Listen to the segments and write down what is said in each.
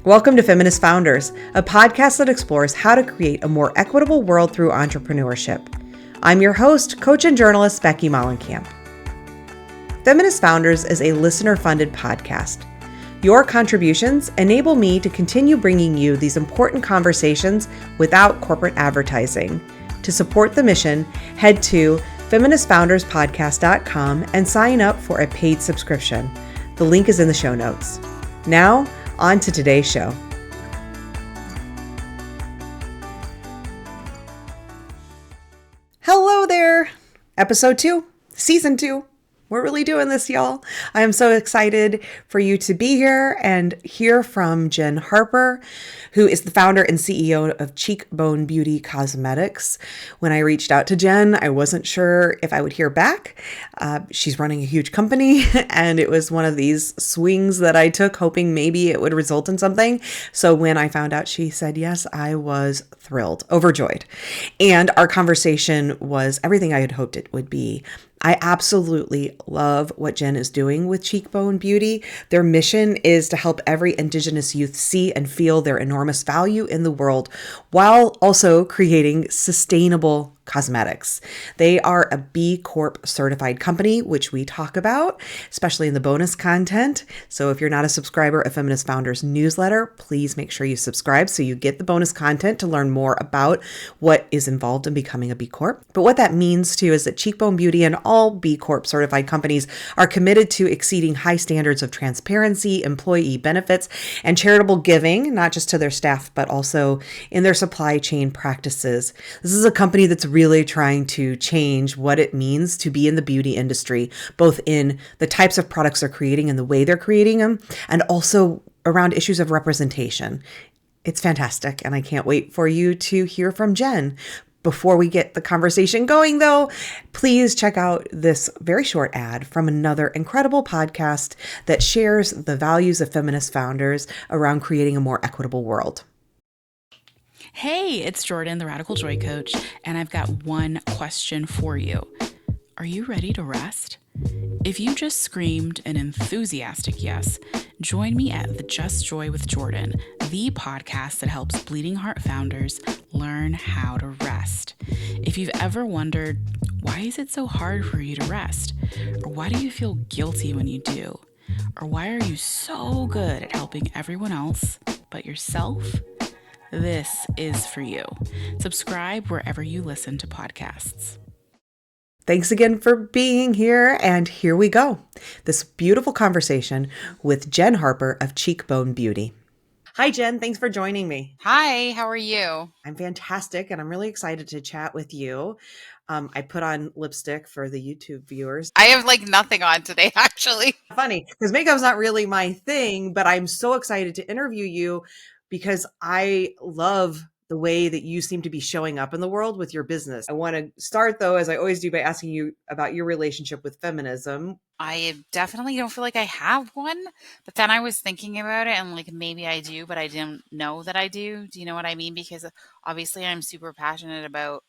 Welcome to Feminist Founders, a podcast that explores how to create a more equitable world through entrepreneurship. I'm your host, coach and journalist Becky Mollenkamp. Feminist Founders is a listener-funded podcast. Your contributions enable me to continue bringing you these important conversations without corporate advertising. To support the mission, head to feministfounderspodcast.com and sign up for a paid subscription. The link is in the show notes. Now, on to today's show. Hello there. Episode 2, Season 2. We're really doing this, y'all. I am so excited for you to be here and hear from Jenn Harper, who is the founder and CEO of Cheekbone Beauty Cosmetics. When I reached out to Jenn, I wasn't sure if I would hear back. She's running a huge company, and it was one of these swings that I took, hoping maybe it would result in something. So when I found out she said yes, I was thrilled, overjoyed. And our conversation was everything I had hoped it would be. I absolutely love what Jenn is doing with Cheekbone Beauty. Their mission is to help every Indigenous youth see and feel their enormous value in the world while also creating sustainable cosmetics. They are a B Corp Certified company, which we talk about, especially in the bonus content. So if you're not a subscriber of Feminist Founders newsletter, please make sure you subscribe so you get the bonus content to learn more about what is involved in becoming a B Corp. But what that means too is that Cheekbone Beauty and all B Corp certified companies are committed to exceeding high standards of transparency, employee benefits, and charitable giving, not just to their staff, but also in their supply chain practices. This is a company that's really trying to change what it means to be in the beauty industry, both in the types of products they're creating and the way they're creating them, and also around issues of representation. It's fantastic, and I can't wait for you to hear from Jenn. Before we get the conversation going, though, please check out this very short ad from another incredible podcast that shares the values of feminist founders around creating a more equitable world. Hey, it's Jordan, the Radical Joy Coach, and I've got one question for you. Are you ready to rest? If you just screamed an enthusiastic yes, join me at The Just Joy with Jordan, the podcast that helps bleeding heart founders learn how to rest. If you've ever wondered, why is it so hard for you to rest? Or why do you feel guilty when you do? Or why are you so good at helping everyone else but yourself? This is for you. Subscribe wherever you listen to podcasts. Thanks again for being here, and here we go. This beautiful conversation with Jenn Harper of Cheekbone Beauty. Hi, Jenn. Thanks for joining me. Hi, how are you? I'm fantastic, and I'm really excited to chat with you. I put on lipstick for the YouTube viewers. I have nothing on today, actually. Funny, because makeup's not really my thing, but I'm so excited to interview you because I love the way that you seem to be showing up in the world with your business. I want to start, though, as I always do, by asking you about your relationship with feminism. I definitely don't feel like I have one, but then I was thinking about it and maybe I do, but I didn't know that I do. Do you know what I mean? Because obviously I'm super passionate about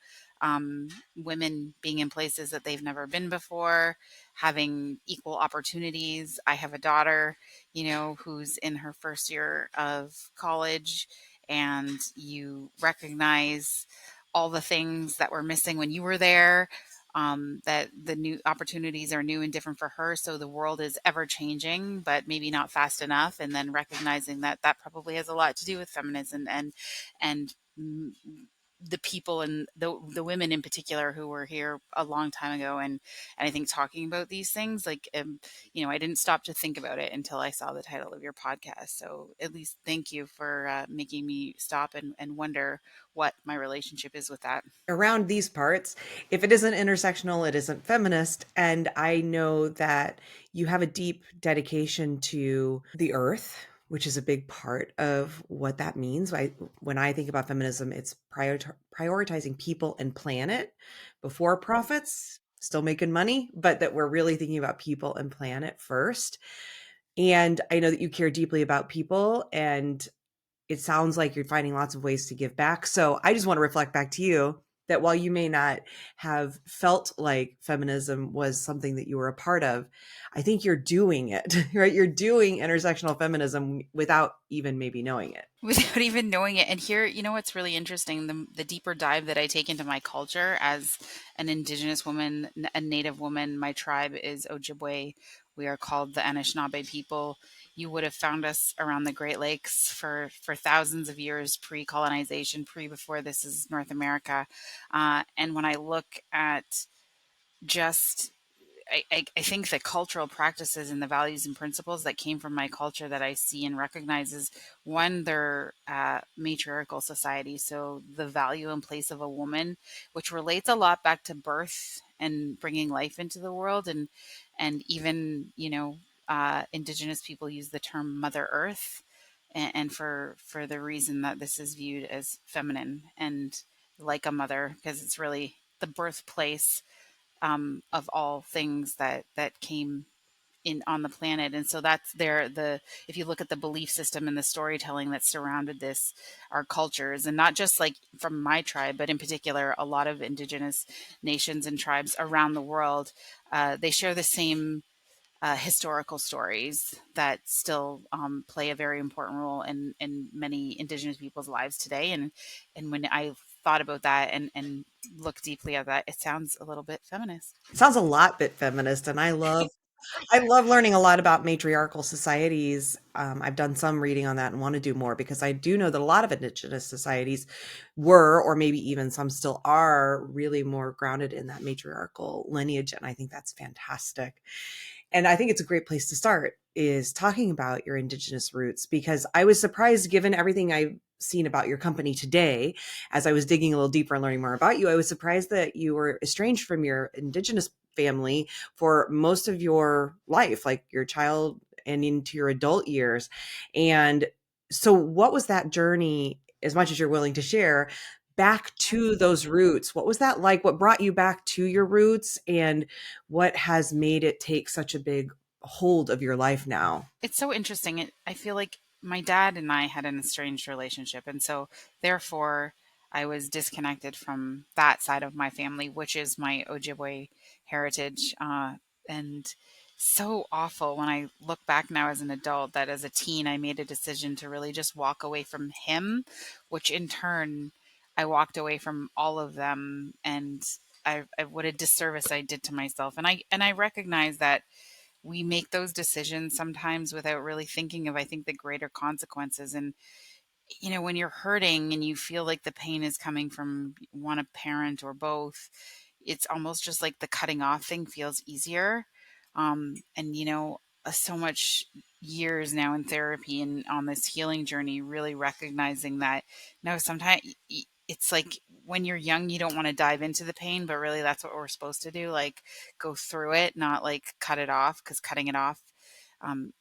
women being in places that they've never been before, having equal opportunities. I have a daughter, who's in her first year of college, and you recognize all the things that were missing when you were there, that the new opportunities are new and different for her. So the world is ever changing, but maybe not fast enough. And then recognizing that that probably has a lot to do with feminism and the people and the women in particular who were here a long time ago. And I think talking about these things, I didn't stop to think about it until I saw the title of your podcast. So at least thank you for making me stop and wonder what my relationship is with that. Around these parts, if it isn't intersectional, it isn't feminist. And I know that you have a deep dedication to the earth, which is a big part of what that means. When I think about feminism, it's prioritizing people and planet before profits, still making money, but that we're really thinking about people and planet first. And I know that you care deeply about people, and it sounds like you're finding lots of ways to give back. So I just want to reflect back to you that while you may not have felt like feminism was something that you were a part of, I think you're doing it, right? You're doing intersectional feminism without even maybe knowing it. Without even knowing it. And here, what's really interesting, the deeper dive that I take into my culture as an Indigenous woman, a Native woman, my tribe is Ojibwe. We are called the Anishinaabe people. You would have found us around the Great Lakes for thousands of years pre-colonization, before this is North America. And when I look at just I think the cultural practices and the values and principles that came from my culture that I see and recognize is one, they're matriarchal society. So the value and place of a woman, which relates a lot back to birth and bringing life into the world. And even, Indigenous people use the term Mother Earth. And for the reason that this is viewed as feminine and like a mother, because it's really the birthplace of all things that came in on the planet. And so that's there. The If you look at the belief system and the storytelling that surrounded this, our cultures, and not just like from my tribe, but in particular a lot of Indigenous nations and tribes around the world, they share the same historical stories that still play a very important role in many Indigenous people's lives today. And when I thought about that and look deeply at that, it sounds a little bit feminist. It sounds a lot bit feminist, and I love learning a lot about matriarchal societies. I've done some reading on that and want to do more because I do know that a lot of Indigenous societies were, or maybe even some still are, really more grounded in that matriarchal lineage. And I think that's fantastic. And I think it's a great place to start is talking about your Indigenous roots, because I was surprised, given everything I've seen about your company today, as I was digging a little deeper and learning more about you, I was surprised that you were estranged from your Indigenous family for most of your life, like your child and into your adult years. And so what was that journey, as much as you're willing to share, back to those roots? What was that like? What brought you back to your roots, and what has made it take such a big hold of your life now? It's so interesting. I feel like my dad and I had an estranged relationship. And so, therefore, I was disconnected from that side of my family, which is my Ojibwe heritage. And so awful when I look back now as an adult that as a teen, I made a decision to really just walk away from him, which in turn, I walked away from all of them. And what a disservice I did to myself. And I recognize that we make those decisions sometimes without really thinking of, I think, the greater consequences. And when you're hurting and you feel like the pain is coming from one a parent or both, it's almost just like the cutting off thing feels easier. And so much years now in therapy and on this healing journey, really recognizing that no, sometimes it's like when you're young, you don't want to dive into the pain, but really that's what we're supposed to do, like go through it, not like cut it off, because cutting it off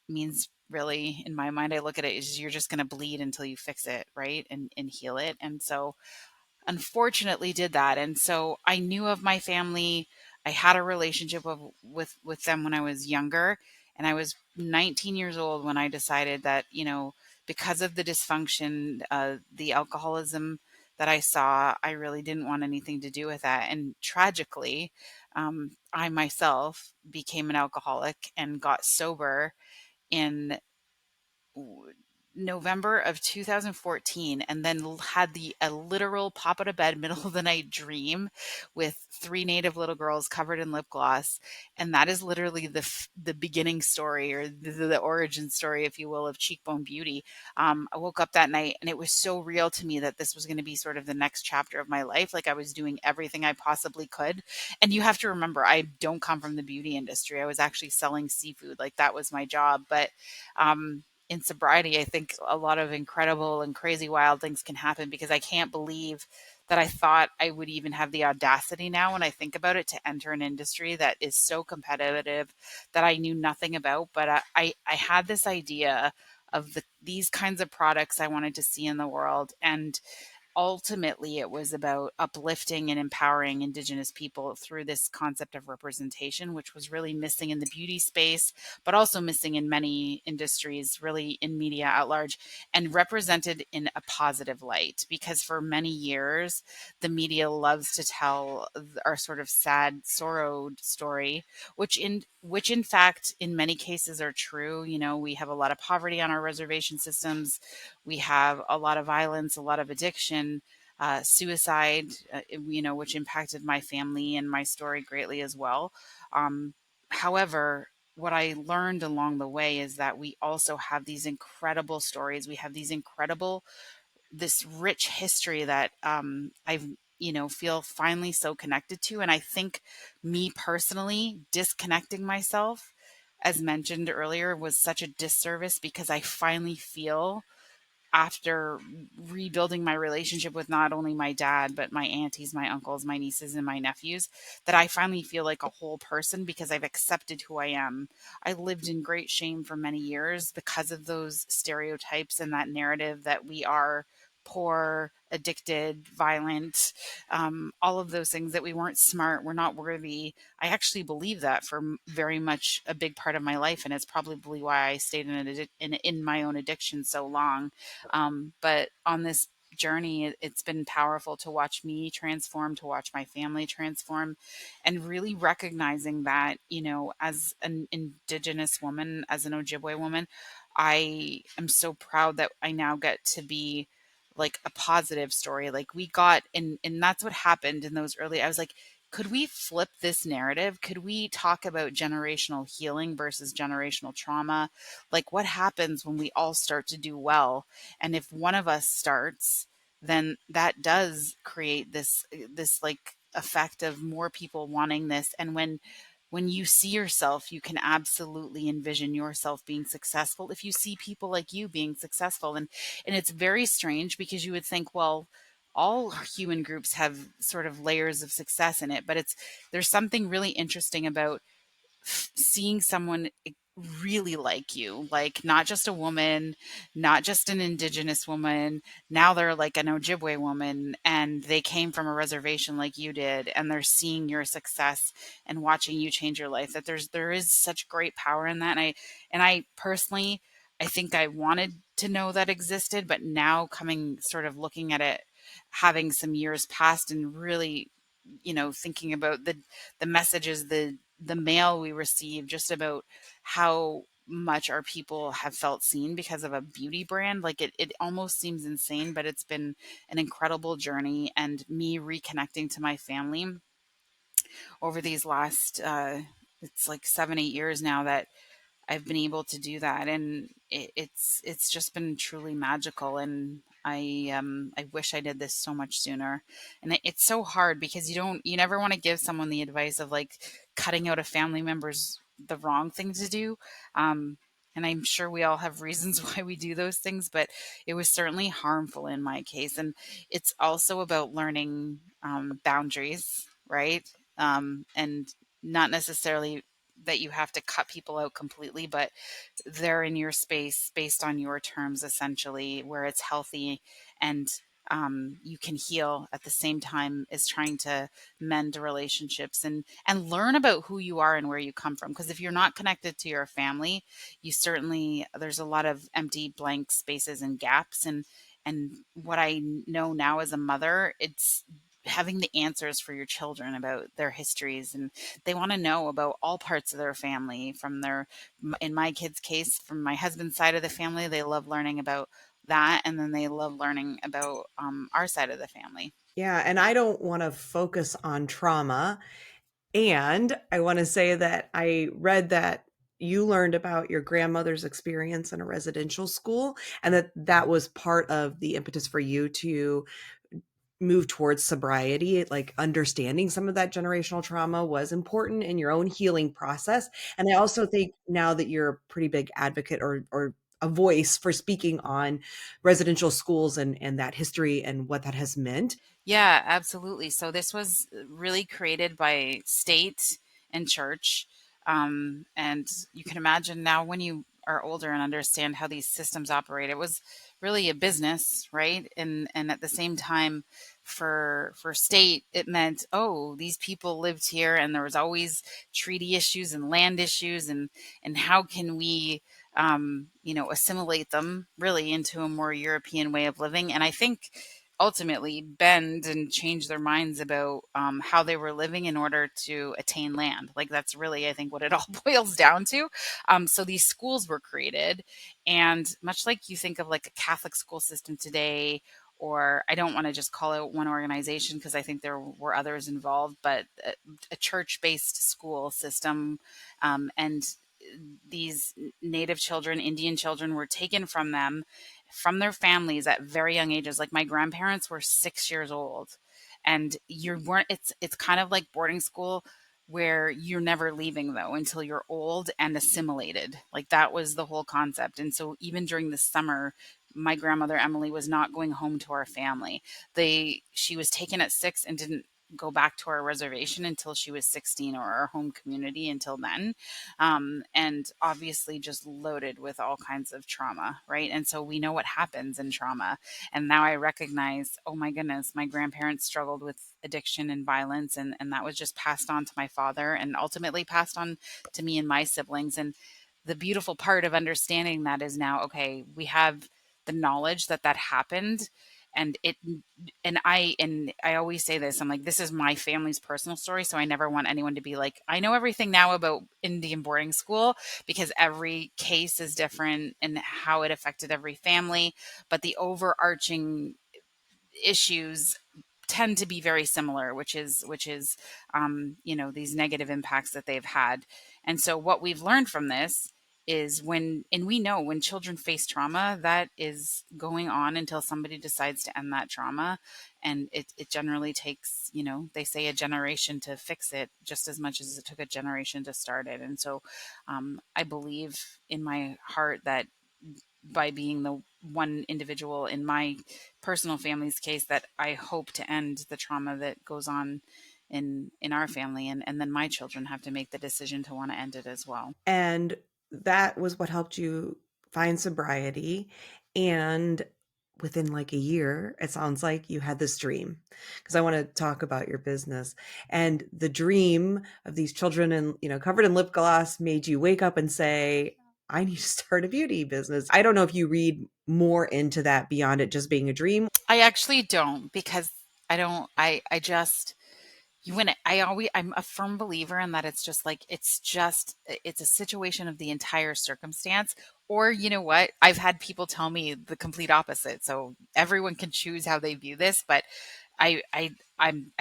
means really, in my mind, I look at it as you're just going to bleed until you fix it, right? And heal it. And so unfortunately did that. And so I knew of my family. I had a relationship with them when I was younger. And I was 19 years old when I decided that, because of the dysfunction, the alcoholism that I saw, I really didn't want anything to do with that. And tragically, I myself became an alcoholic and got sober in November of 2014, and then had a literal pop out of bed middle of the night dream with three native little girls covered in lip gloss. And that is literally the beginning story, or the origin story, if you will, of Cheekbone Beauty. I woke up that night and it was so real to me that this was going to be sort of the next chapter of my life. Like I was doing everything I possibly could. And you have to remember, I don't come from the beauty industry. I was actually selling seafood. Like that was my job. But in sobriety, I think a lot of incredible and crazy wild things can happen, because I can't believe that I thought I would even have the audacity now, when I think about it, to enter an industry that is so competitive that I knew nothing about. But I had this idea of these kinds of products I wanted to see in the world. And ultimately it was about uplifting and empowering Indigenous people through this concept of representation, which was really missing in the beauty space, but also missing in many industries, really in media at large, and represented in a positive light. Because for many years, the media loves to tell our sort of sad, sorrowed story, which in fact in many cases are true. You know, we have a lot of poverty on our reservation systems, we have a lot of violence, a lot of addiction, suicide, which impacted my family and my story greatly as well. Um, However, what I learned along the way is that we also have these incredible stories. We have this rich history that I've, feel finally so connected to. And I think me personally disconnecting myself, as mentioned earlier, was such a disservice because I finally feel after rebuilding my relationship with not only my dad, but my aunties, my uncles, my nieces, and my nephews, that I finally feel like a whole person because I've accepted who I am. I lived in great shame for many years because of those stereotypes and that narrative that we are poor, addicted, violent, all of those things, that we weren't smart, we're not worthy. I actually believe that for very much a big part of my life, and it's probably why I stayed in my own addiction so long. But on this journey, it's been powerful to watch me transform, to watch my family transform, and really recognizing that, as an Indigenous woman, as an Ojibwe woman, I am so proud that I now get to be like a positive story. Like we got, and that's what happened in those early, I was like, could we flip this narrative? Could we talk about generational healing versus generational trauma? Like what happens when we all start to do well? And if one of us starts, then that does create this like effect of more people wanting this. And when you see yourself, you can absolutely envision yourself being successful if you see people like you being successful. And it's very strange because you would think, well, all human groups have sort of layers of success in it, but there's something really interesting about seeing someone really like you, like not just a woman, not just an Indigenous woman. Now they're like an Ojibwe woman and they came from a reservation like you did, and they're seeing your success and watching you change your life. That there is such great power in that. And I personally, I think I wanted to know that existed, but now coming sort of looking at it, having some years passed and really, thinking about the messages, the mail we receive, just about how much our people have felt seen because of a beauty brand. Like it almost seems insane, but it's been an incredible journey, and me reconnecting to my family over these last it's like 7-8 years now that I've been able to do that, and it's just been truly magical. And I wish I did this so much sooner. And it's so hard because you never want to give someone the advice of like cutting out a family member's the wrong thing to do. Um, and I'm sure we all have reasons why we do those things, but it was certainly harmful in my case. And it's also about learning boundaries, right? And not necessarily that you have to cut people out completely, but they're in your space based on your terms, essentially, where it's healthy, and you can heal at the same time as trying to mend relationships and learn about who you are and where you come from. Because if you're not connected to your family, you certainly there's a lot of empty blank spaces and gaps. And what I know now as a mother, it's having the answers for your children about their histories, and they want to know about all parts of their family, from in my kids case, from my husband's side of the family. They love learning about that, and then they love learning about our side of the family. Yeah, and I don't want to focus on trauma. And I want to say that I read that you learned about your grandmother's experience in a residential school, and that was part of the impetus for you to move towards sobriety. Like understanding some of that generational trauma was important in your own healing process. And I also think now that you're a pretty big advocate, or a voice for speaking on residential schools and that history and what that has meant. Yeah, absolutely. So this was really created by state and church. And you can imagine now when you are older and understand how these systems operate, it was really a business, right? And at the same time, for state, it meant, oh, these people lived here, and there was always treaty issues and land issues, and how can we assimilate them really into a more European way of living. And I think ultimately bend and change their minds about how they were living in order to attain land. Like that's really, I think, what it all boils down to. So these schools were created, and much like you think of like a Catholic school system today, or I don't want to just call out one organization because I think there were others involved, but a church-based school system, and these native children, Indian children, were taken from them, from their families at very young ages. Like my grandparents were 6 years old, and you weren't. It's kind of like boarding school, where you're never leaving though until you're old and assimilated. Like that was the whole concept. And so even during the summer, my grandmother Emily was not going home to our family. She was taken at 6 and didn't go back to our reservation until she was 16, or our home community until then. And obviously just loaded with all kinds of trauma, right? And so we know what happens in trauma. And now I recognize, oh my goodness, my grandparents struggled with addiction and violence, and that was just passed on to my father and ultimately passed on to me and my siblings. And the beautiful part of understanding that is now, okay, we have the knowledge that that happened. And I always say this, I'm like, this is my family's personal story, so I never want anyone to be like, I know everything now about Indian boarding school, because every case is different and how it affected every family, but the overarching issues tend to be very similar, which is these negative impacts that they've had. And so what we've learned from this is, and we know when children face trauma, that is going on until somebody decides to end that trauma. And it generally takes, they say a generation to fix it, just as much as it took a generation to start it. And so I believe in my heart that by being the one individual in my personal family's case, that I hope to end the trauma that goes on in our family, and then my children have to make the decision to want to end it as well. And that was what helped you find sobriety. And within like a year, it sounds like you had this dream. Because I want to talk about your business. And the dream of these children and, covered in lip gloss made you wake up and say, I need to start a beauty business. I don't know if you read more into that beyond it just being a dream. I actually don't, because I don't, I just, I'm a firm believer in that. It's just like, it's a situation of the entire circumstance. Or, you know what? I've had people tell me the complete opposite. So everyone can choose how they view this, but I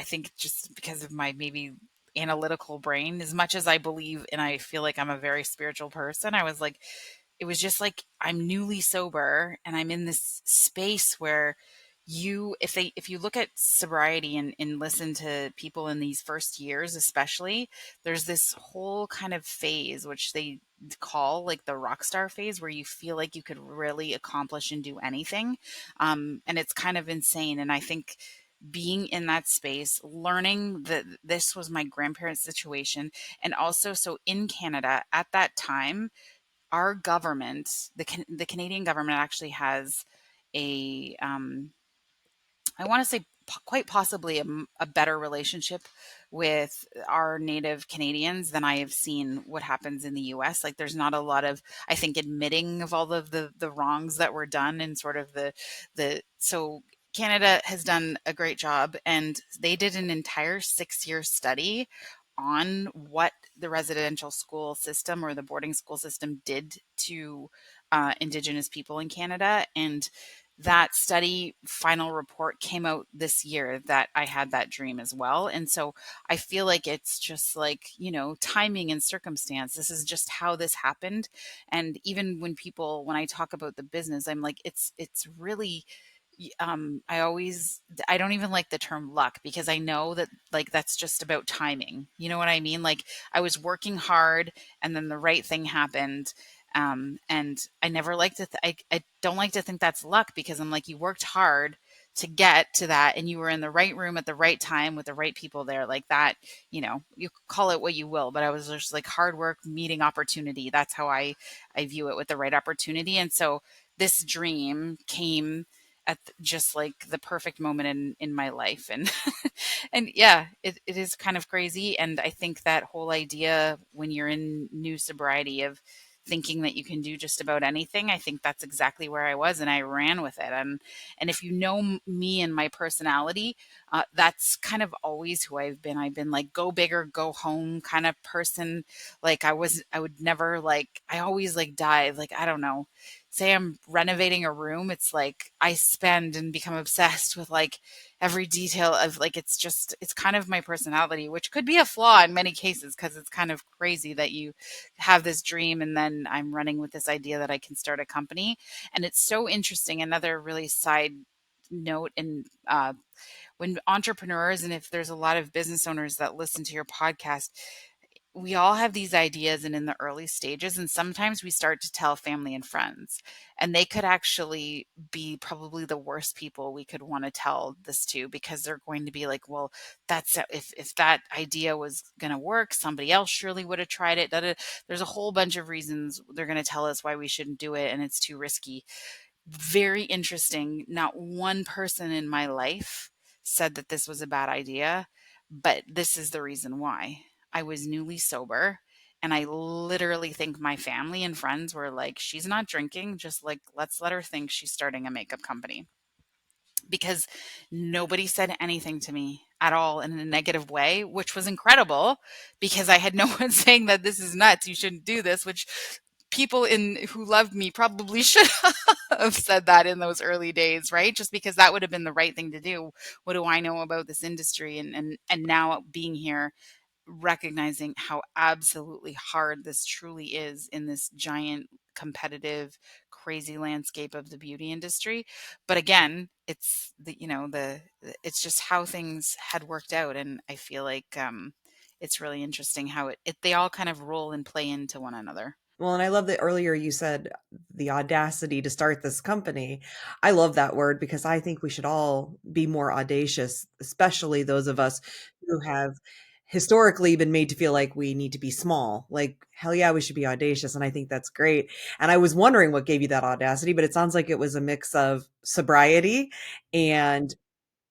think just because of my maybe analytical brain, as much as I believe and I feel like I'm a very spiritual person, I was like, it was just like I'm newly sober and I'm in this space where if you look at sobriety and listen to people in these first years especially, there's this whole kind of phase which they call like the rock star phase, where you feel like you could really accomplish and do anything. And it's kind of insane. And I think being in that space, learning that this was my grandparents' situation, and also so in Canada at that time, our government, the Canadian government, actually has a I want to say quite possibly a better relationship with our native Canadians than I have seen what happens in the US. Like there's not a lot of, I think, admitting of all of the wrongs that were done, and sort of so Canada has done a great job, and they did an entire 6-year study on what the residential school system or the boarding school system did to Indigenous people in Canada. And that study final report came out this year, that I had that dream as well. And so I feel like it's just like, timing and circumstance. This is just how this happened. And even when I talk about the business, I'm like, it's really, I don't even like the term luck, because I know that like that's just about timing. You know what I mean? Like I was working hard and then the right thing happened. And I never like to, I don't like to think that's luck, because I'm like, you worked hard to get to that, and you were in the right room at the right time with the right people there, like that, you call it what you will, but I was just like hard work meeting opportunity. That's how I view it, with the right opportunity. And so this dream came at just like the perfect moment in my life. And and yeah, it is kind of crazy. And I think that whole idea when you're in new sobriety of thinking that you can do just about anything, I think that's exactly where I was, and I ran with it. And if you know me and my personality, that's kind of always who I've been. I've been like go big or go home kind of person. Like I would never like, I always like dive. Like, I don't know, say I'm renovating a room, it's like I spend and become obsessed with like every detail of like, it's kind of my personality, which could be a flaw in many cases, because it's kind of crazy that you have this dream and then I'm running with this idea that I can start a company. And it's so interesting. Another really side note, and when entrepreneurs, and if there's a lot of business owners that listen to your podcast, we all have these ideas and in the early stages, and sometimes we start to tell family and friends, and they could actually be probably the worst people we could want to tell this to, because they're going to be like, well, that's if that idea was going to work, somebody else surely would have tried it. There's a whole bunch of reasons they're going to tell us why we shouldn't do it, and it's too risky. Very interesting. Not one person in my life said that this was a bad idea, but this is the reason why. I was newly sober, and I literally think my family and friends were like, she's not drinking, just like, let's let her think she's starting a makeup company. Because nobody said anything to me at all in a negative way, which was incredible, because I had no one saying that this is nuts, you shouldn't do this, which people in who loved me probably should have said that in those early days, right? Just because that would have been the right thing to do. What do I know about this industry? And now being here, recognizing how absolutely hard this truly is in this giant competitive crazy landscape of the beauty industry. But again, it's it's just how things had worked out, and I feel like it's really interesting how it they all kind of roll and play into one another. Well, and I love that earlier you said the audacity to start this company. I love that word because I think we should all be more audacious, especially those of us who have historically been made to feel like we need to be small. Like, hell yeah, we should be audacious. And I think that's great. And I was wondering what gave you that audacity, but it sounds like it was a mix of sobriety and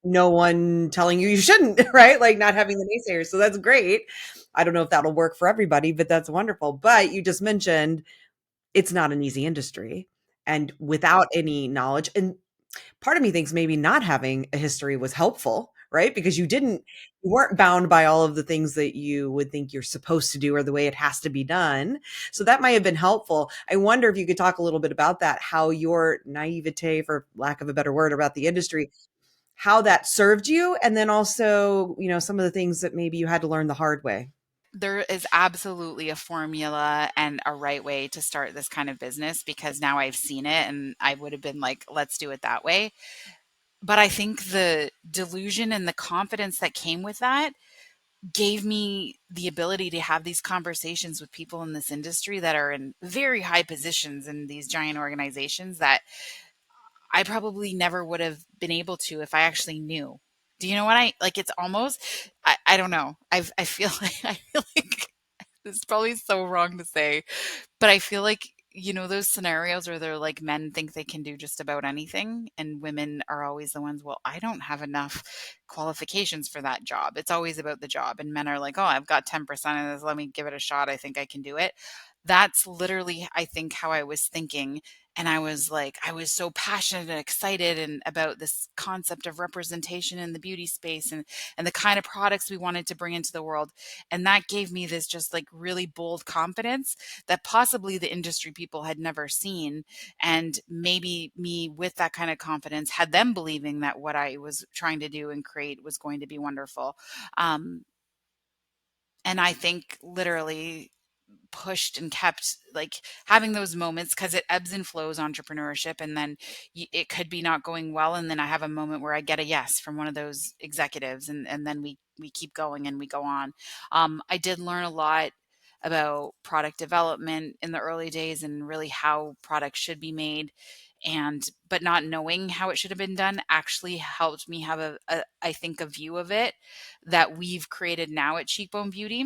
no one telling you shouldn't, right? Like not having the naysayers. So that's great. I don't know if that'll work for everybody, but that's wonderful. But you just mentioned it's not an easy industry and without any knowledge. And part of me thinks maybe not having a history was helpful, right? Because you weren't bound by all of the things that you would think you're supposed to do or the way it has to be done. So that might have been helpful. I wonder if you could talk a little bit about that, how your naivete, for lack of a better word, about the industry, how that served you, and then also, some of the things that maybe you had to learn the hard way. There is absolutely a formula and a right way to start this kind of business, because now I've seen it and I would have been like, let's do it that way. But I think the delusion and the confidence that came with that gave me the ability to have these conversations with people in this industry that are in very high positions in these giant organizations that I probably never would have been able to if I actually knew. Do you know what I like? It's almost, I don't know. I feel like, I feel like this is probably so wrong to say, but I feel like, those scenarios where they're like, men think they can do just about anything, and women are always the ones, well, I don't have enough qualifications for that job. It's always about the job. And men are like, oh, I've got 10% of this. Let me give it a shot. I think I can do it. That's literally, I think, how I was thinking. And I was like, I was so passionate and excited and about this concept of representation in the beauty space, and the kind of products we wanted to bring into the world. And that gave me this just like really bold confidence that possibly the industry people had never seen. And maybe me with that kind of confidence had them believing that what I was trying to do and create was going to be wonderful. Um, and I think literally pushed and kept like having those moments, because it ebbs and flows, entrepreneurship, and then it could be not going well, and then I have a moment where I get a yes from one of those executives, and then we keep going and we go on. I did learn a lot about product development in the early days and really how products should be made. but not knowing how it should have been done actually helped me have I think, a view of it that we've created now at Cheekbone Beauty,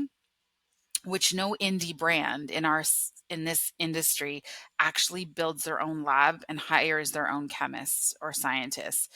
which no indie brand in this industry actually builds their own lab and hires their own chemists or scientists.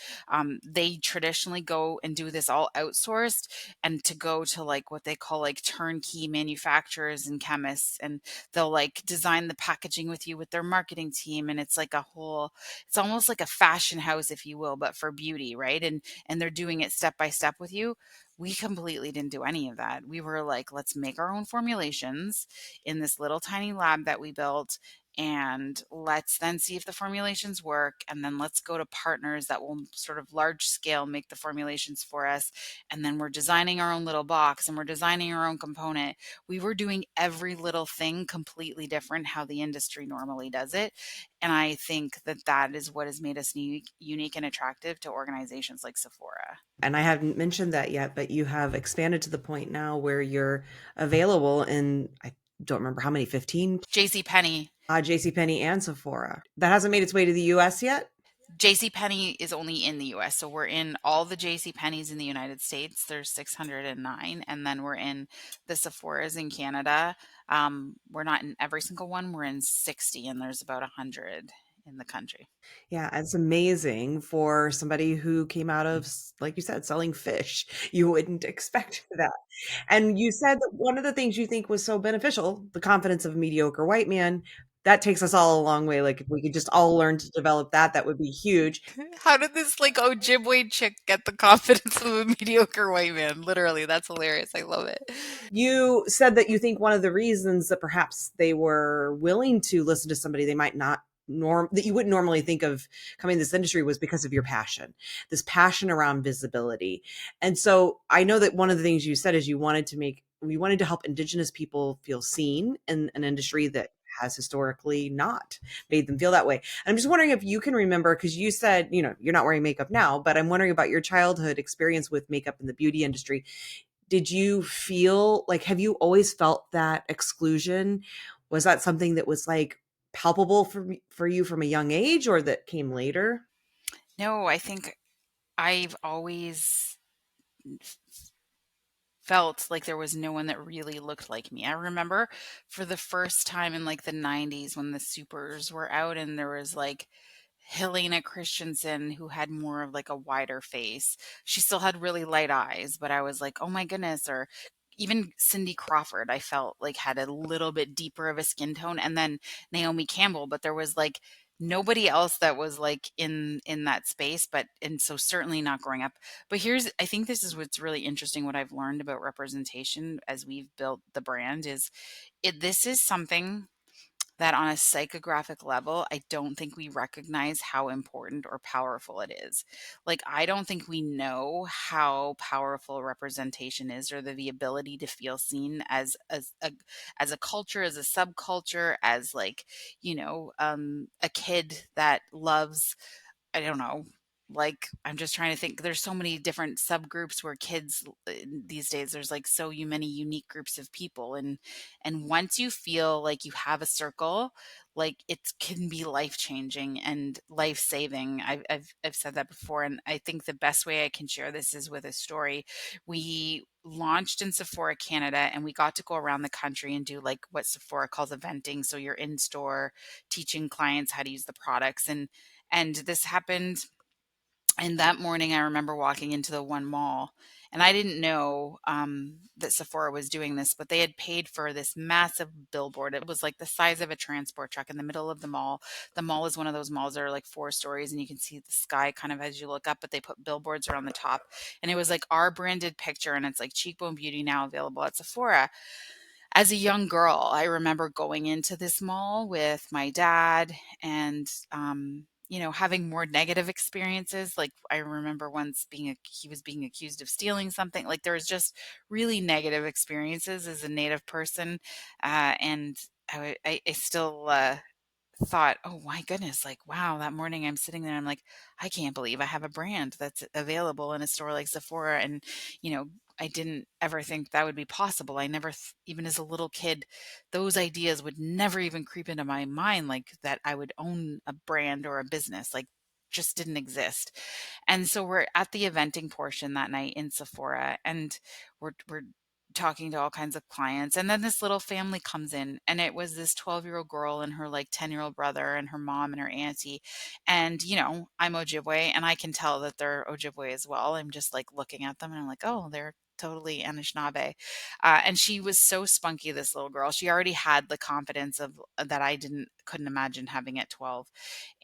They traditionally go and do this all outsourced, and to go to like what they call like turnkey manufacturers and chemists, and they'll like design the packaging with you with their marketing team, and it's like it's almost like a fashion house, if you will, but for beauty, right? And they're doing it step by step with you. We completely didn't do any of that. We were like, let's make our own formulations in this little tiny lab that we built. And let's then see if the formulations work. And then let's go to partners that will sort of large scale make the formulations for us. And then we're designing our own little box and we're designing our own component. We were doing every little thing completely different how the industry normally does it. And I think that that is what has made us unique and attractive to organizations like Sephora. And I haven't mentioned that yet, but you have expanded to the point now where you're available in, I don't remember how many, 15, JC Penney. JCPenney and Sephora. That hasn't made its way to the US yet? JCPenney is only in the US. So we're in all the JCPenney's in the United States. There's 609. And then we're in the Sephora's in Canada. We're not in every single one. We're in 60, and there's about 100 in the country. Yeah, it's amazing for somebody who came out of, like you said, selling fish. You wouldn't expect that. And you said that one of the things you think was so beneficial, the confidence of a mediocre white man, that takes us all a long way. Like if we could just all learn to develop that, that would be huge. How did this like Ojibwe chick get the confidence of a mediocre white man? Literally, that's hilarious. I love it. You said that you think one of the reasons that perhaps they were willing to listen to somebody they might not that you wouldn't normally think of coming to this industry was because of your passion, this passion around visibility. And so I know that one of the things you said is you wanted to help Indigenous people feel seen in an industry that has historically not made them feel that way. And I'm just wondering if you can remember, because you said, you're not wearing makeup now, but I'm wondering about your childhood experience with makeup in the beauty industry. Did you feel like, have you always felt that exclusion? Was that something that was like palpable for you from a young age, or that came later? No, I think I've always felt like there was no one that really looked like me. I remember for the first time in like the 90s when the supers were out, and there was like Helena Christensen, who had more of like a wider face. She still had really light eyes, but I was like, oh my goodness. Or even Cindy Crawford, I felt like had a little bit deeper of a skin tone. And then Naomi Campbell, but there was like nobody else that was like in that space. But and so certainly not growing up. But I think this is what's really interesting. What I've learned about representation as we've built the brand is this is something that on a psychographic level, I don't think we recognize how important or powerful it is. Like, I don't think we know how powerful representation is, or the ability to feel seen as a culture, as a subculture, as like, a kid that loves, I don't know. Like, I'm just trying to think. There's so many different subgroups where kids these days, there's like many unique groups of people. And once you feel like you have a circle, like it can be life changing and life saving. I've said that before. And I think the best way I can share this is with a story. We launched in Sephora Canada, and we got to go around the country and do like what Sephora calls eventing. So you're in store teaching clients how to use the products. And this happened. And that morning, I remember walking into the one mall, and I didn't know that Sephora was doing this, but they had paid for this massive billboard. It was like the size of a transport truck in the middle of the mall. The mall is one of those malls that are like 4 stories, and you can see the sky kind of as you look up, but they put billboards around the top. And it was like our branded picture, and it's like Cheekbone Beauty now available at Sephora. As a young girl, I remember going into this mall with my dad and, having more negative experiences. Like I remember once he was being accused of stealing something. Like there was just really negative experiences as a Native person. And I still, thought, oh my goodness, like, wow, that morning I'm sitting there, I'm like, I can't believe I have a brand that's available in a store like Sephora. And, I didn't ever think that would be possible. I never, even as a little kid, those ideas would never even creep into my mind, like that I would own a brand or a business, like just didn't exist. And so we're at the eventing portion that night in Sephora, and we're talking to all kinds of clients. And then this little family comes in, and it was this 12-year-old girl and her like 10-year-old brother and her mom and her auntie. And, I'm Ojibwe, and I can tell that they're Ojibwe as well. I'm just like looking at them and I'm like, oh, they're totally Anishinaabe. And she was so spunky, this little girl. She already had the confidence of that I couldn't imagine having at 12,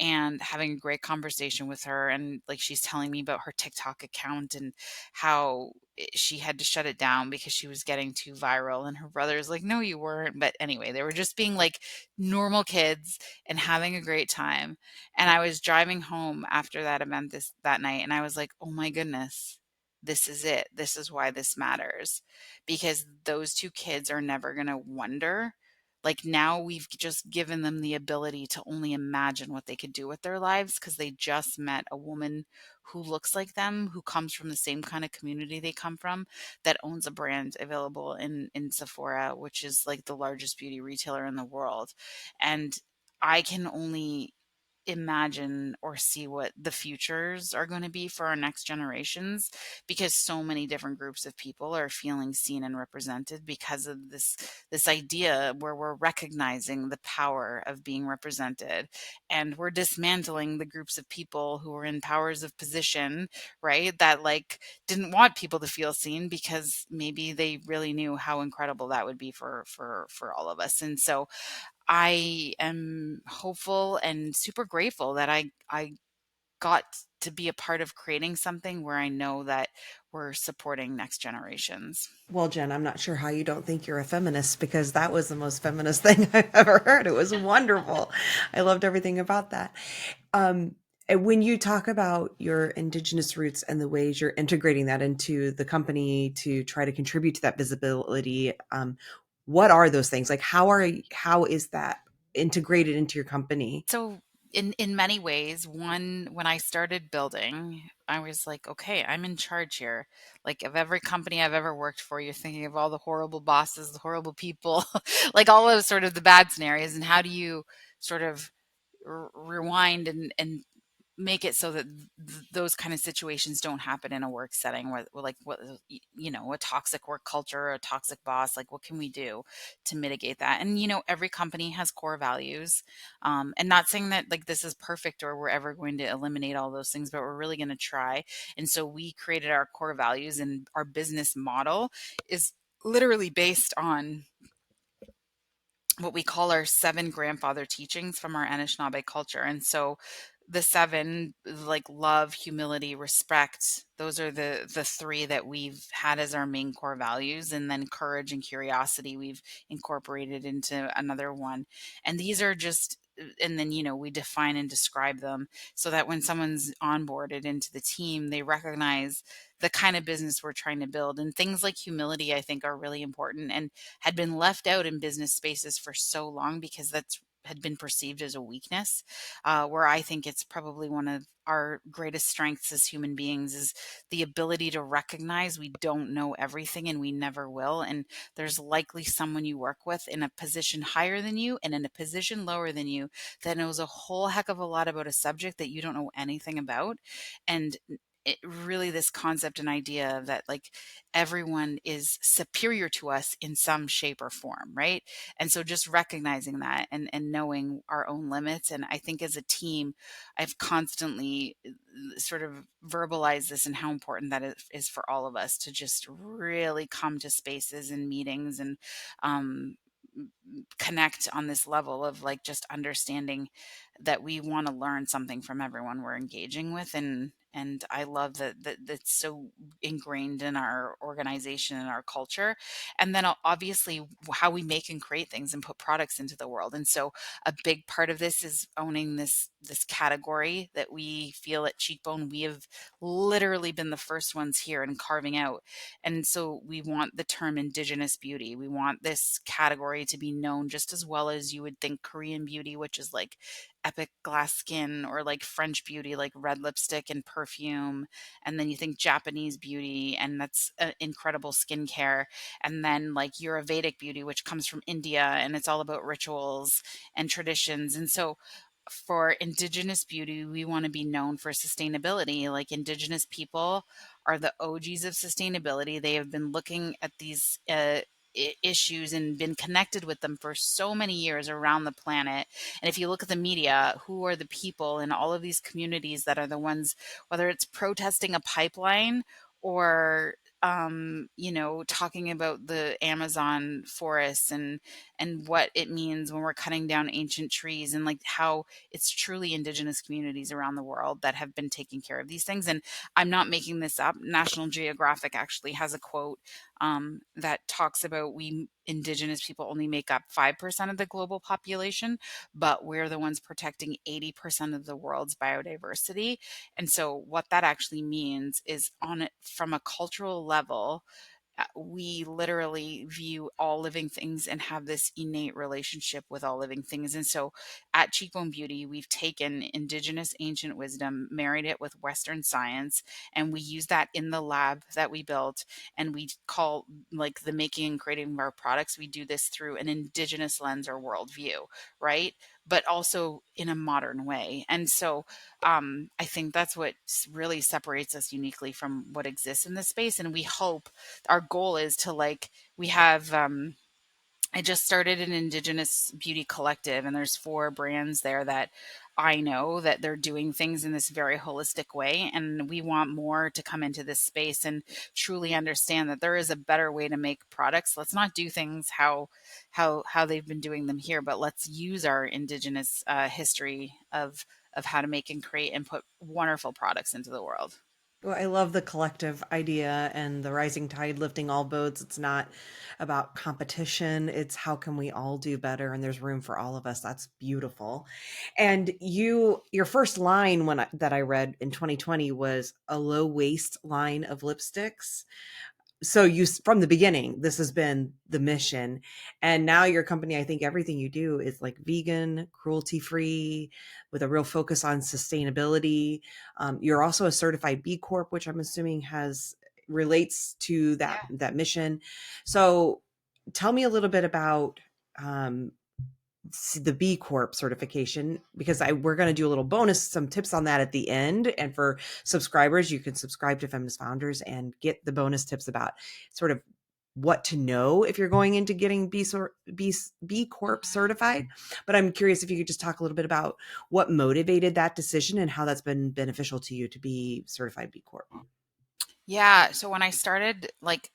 and having a great conversation with her. And like, she's telling me about her TikTok account and how she had to shut it down because she was getting too viral. And her brother's like, no, you weren't. But anyway, they were just being like normal kids and having a great time. And I was driving home after that event that night, and I was like, "Oh my goodness. This is it. This is why this matters." Because those two kids are never going to wonder. Like, now we've just given them the ability to only imagine what they could do with their lives, because they just met a woman who looks like them, who comes from the same kind of community they come from, that owns a brand available in Sephora, which is like the largest beauty retailer in the world. And I can only imagine or see what the futures are going to be for our next generations, because so many different groups of people are feeling seen and represented because of this idea where we're recognizing the power of being represented, and we're dismantling the groups of people who are in powers of position, right, that like didn't want people to feel seen because maybe they really knew how incredible that would be for all of us. And so I am hopeful and super grateful that I got to be a part of creating something where I know that we're supporting next generations. Well, Jen, I'm not sure how you don't think you're a feminist, because that was the most feminist thing I've ever heard. It was wonderful. I loved everything about that. And when you talk about your Indigenous roots and the ways you're integrating that into the company to try to contribute to that visibility, what are those things? Like, how is that integrated into your company? So in many ways, one, when I started building, I was like, okay, I'm in charge here. Like, of every company I've ever worked for, you're thinking of all the horrible bosses, the horrible people, like all of sort of the bad scenarios, and how do you sort of rewind and make it so that those kind of situations don't happen in a work setting, where like, what, a toxic work culture, a toxic boss, like what can we do to mitigate that? And every company has core values, and not saying that like this is perfect or we're ever going to eliminate all those things, but we're really going to try. And so we created our core values, and our business model is literally based on what we call our 7 grandfather teachings from our Anishinaabe culture. And so the 7, like love, humility, respect, those are the 3 that we've had as our main core values. And then courage and curiosity we've incorporated into another one. And these are just, and then we define and describe them so that when someone's onboarded into the team, they recognize the kind of business we're trying to build. And things like humility, I think, are really important, and had been left out in business spaces for so long because that's had been perceived as a weakness, where I think it's probably one of our greatest strengths as human beings is the ability to recognize we don't know everything, and we never will. And there's likely someone you work with in a position higher than you and in a position lower than you that knows a whole heck of a lot about a subject that you don't know anything about. And really, this concept and idea that like everyone is superior to us in some shape or form, right? And so just recognizing that, and knowing our own limits. And I think as a team, I've constantly sort of verbalized this, and how important that is for all of us to just really come to spaces and meetings and um, connect on this level of like just understanding that we want to learn something from everyone we're engaging with. And I love that that's so ingrained in our organization and our culture. And then obviously how we make and create things and put products into the world. And so a big part of this is owning this category that we feel at Cheekbone we have literally been the first ones here and carving out. And so we want the term Indigenous beauty. We want this category to be known just as well as you would think Korean beauty, which is like epic glass skin, or like French beauty, like red lipstick and perfume. And then you think Japanese beauty, and that's incredible skincare. And then like Ayurvedic beauty, which comes from India, and it's all about rituals and traditions. And so for Indigenous beauty, we want to be known for sustainability. Like Indigenous people are the OGs of sustainability. They have been looking at these issues and been connected with them for so many years around the planet. And if you look at the media, who are the people in all of these communities that are the ones, whether it's protesting a pipeline or talking about the Amazon forests and what it means when we're cutting down ancient trees, and like how it's truly Indigenous communities around the world that have been taking care of these things. And I'm not making this up. National Geographic actually has a quote that talks about we Indigenous people only make up 5% of the global population, but we're the ones protecting 80% of the world's biodiversity. And so what that actually means is on it from a cultural level, we literally view all living things and have this innate relationship with all living things. And so at Cheekbone Beauty, we've taken Indigenous ancient wisdom, married it with Western science, and we use that in the lab that we built. And we call like the making and creating of our products, we do this through an Indigenous lens or worldview, right? But also in a modern way. And so I think that's what really separates us uniquely from what exists in this space. And we hope our goal is to like we have I just started an Indigenous beauty collective, and there's 4 brands there that I know that they're doing things in this very holistic way, and we want more to come into this space and truly understand that there is a better way to make products. Let's not do things how they've been doing them here, but let's use our Indigenous history of how to make and create and put wonderful products into the world. Well, I love the collective idea and the rising tide lifting all boats. It's not about competition. It's how can we all do better, and there's room for all of us. That's beautiful. And your first line that I read in 2020 was a low waste line of lipsticks. So from the beginning, this has been the mission. And now your company, I think everything you do is like vegan, cruelty free, with a real focus on sustainability. You're also a certified B Corp, which I'm assuming relates to that mission. So tell me a little bit about um, the B Corp certification, because we're going to do a little bonus, some tips on that at the end. And for subscribers, you can subscribe to Feminist Founders and get the bonus tips about sort of what to know if you're going into getting B Corp certified. But I'm curious if you could just talk a little bit about what motivated that decision and how that's been beneficial to you to be certified B Corp. Yeah. So when I started, like,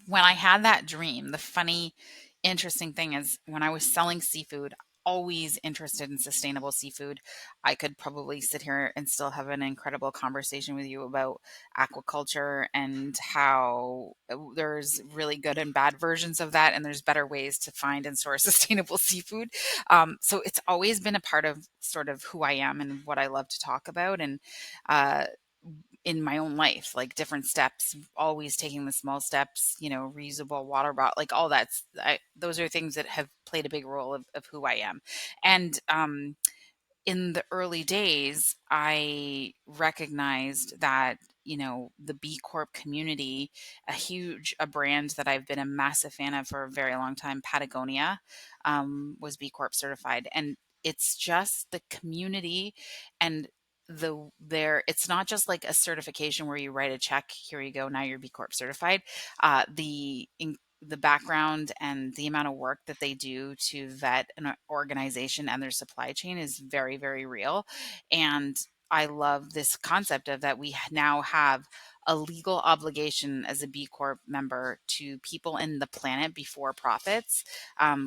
when I had that dream, the funny, interesting thing is when I was selling seafood, always interested in sustainable seafood. I could probably sit here and still have an incredible conversation with you about aquaculture and how there's really good and bad versions of that, and there's better ways to find and source sustainable seafood. So it's always been a part of sort of who I am and what I love to talk about. And uh, in my own life, like different steps, always taking the small steps, reusable water bottle, like all those are things that have played a big role of who I am. And in the early days, I recognized that, the B Corp community, a brand that I've been a massive fan of for a very long time, Patagonia, was B Corp certified. And it's just the community and it's not just like a certification where you write a check, here you go, now you're B Corp certified. The background and the amount of work that they do to vet an organization and their supply chain is very, very real. And I love this concept of that we now have a legal obligation as a B Corp member to people in the planet before profits,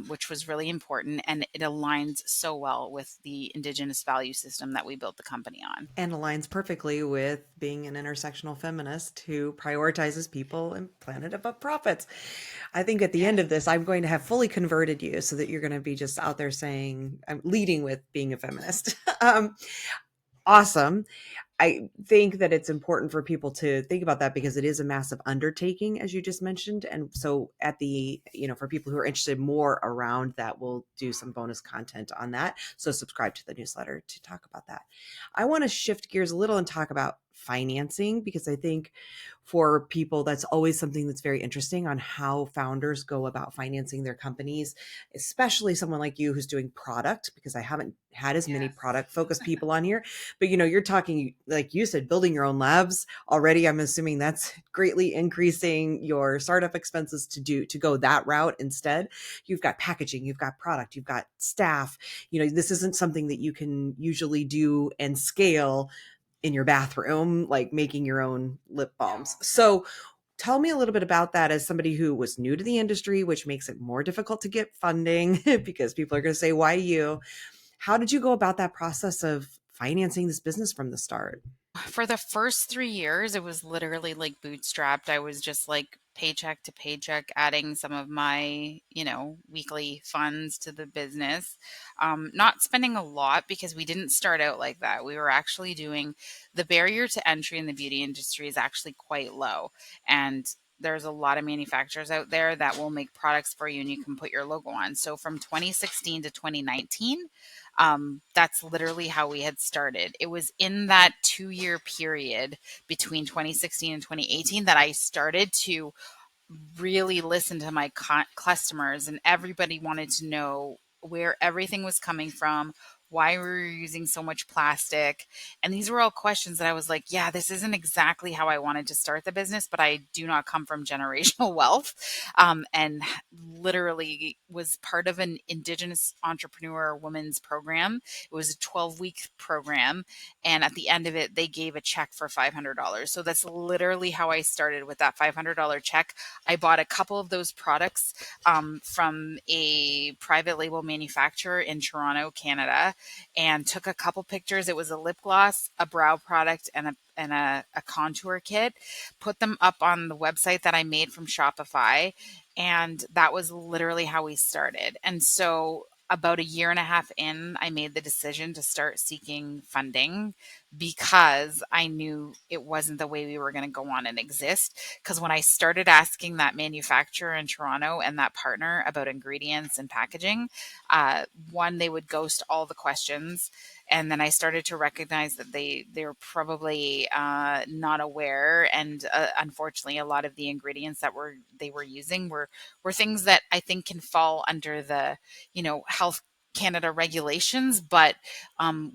which was really important. And it aligns so well with the Indigenous value system that we built the company on. And aligns perfectly with being an intersectional feminist who prioritizes people and planet above profits. I think at the end of this, I'm going to have fully converted you so that you're going to be just out there saying, I'm leading with being a feminist. Awesome. I think that it's important for people to think about that because it is a massive undertaking, as you just mentioned. And so at the, for people who are interested more around that, we'll do some bonus content on that. So subscribe to the newsletter to talk about that. I want to shift gears a little and talk about financing, because I think for people, that's always something that's very interesting on how founders go about financing their companies, especially someone like you who's doing product, because I haven't had as many product focused people on here. But you're talking, like you said, building your own labs already. I'm assuming that's greatly increasing your startup expenses to go that route instead. You've got packaging, you've got product, you've got staff. This isn't something that you can usually do and scale in your bathroom, like making your own lip balms. So tell me a little bit about that as somebody who was new to the industry, which makes it more difficult to get funding because people are going to say, why you? How did you go about that process of financing this business from the start? For the first 3 years, it was literally like bootstrapped. I was just like paycheck to paycheck, adding some of my, weekly funds to the business. Not spending a lot because we didn't start out like that. We were actually doing the barrier to entry in the beauty industry is actually quite low. And there's a lot of manufacturers out there that will make products for you and you can put your logo on. So from 2016 to 2019, that's literally how we had started. It was in that 2 year period between 2016 and 2018 that I started to really listen to my customers, and everybody wanted to know where everything was coming from, why we were using so much plastic. And these were all questions that I was like, yeah, this isn't exactly how I wanted to start the business, but I do not come from generational wealth. And literally was part of an Indigenous entrepreneur women's program. It was a 12-week program. And at the end of it, they gave a check for $500. So that's literally how I started with that $500 check. I bought a couple of those products from a private label manufacturer in Toronto, Canada, and took a couple pictures. It was a lip gloss, a brow product, and a contour kit. Put them up on the website that I made from Shopify, and that was literally how we started. And so about a year and a half in, I made the decision to start seeking funding because I knew it wasn't the way we were going to go on and exist. Because when I started asking that manufacturer in Toronto and that partner about ingredients and packaging, one, they would ghost all the questions. And then I started to recognize that they were probably not aware, and unfortunately, a lot of the ingredients that they were using were things that I think can fall under the Health Canada regulations, but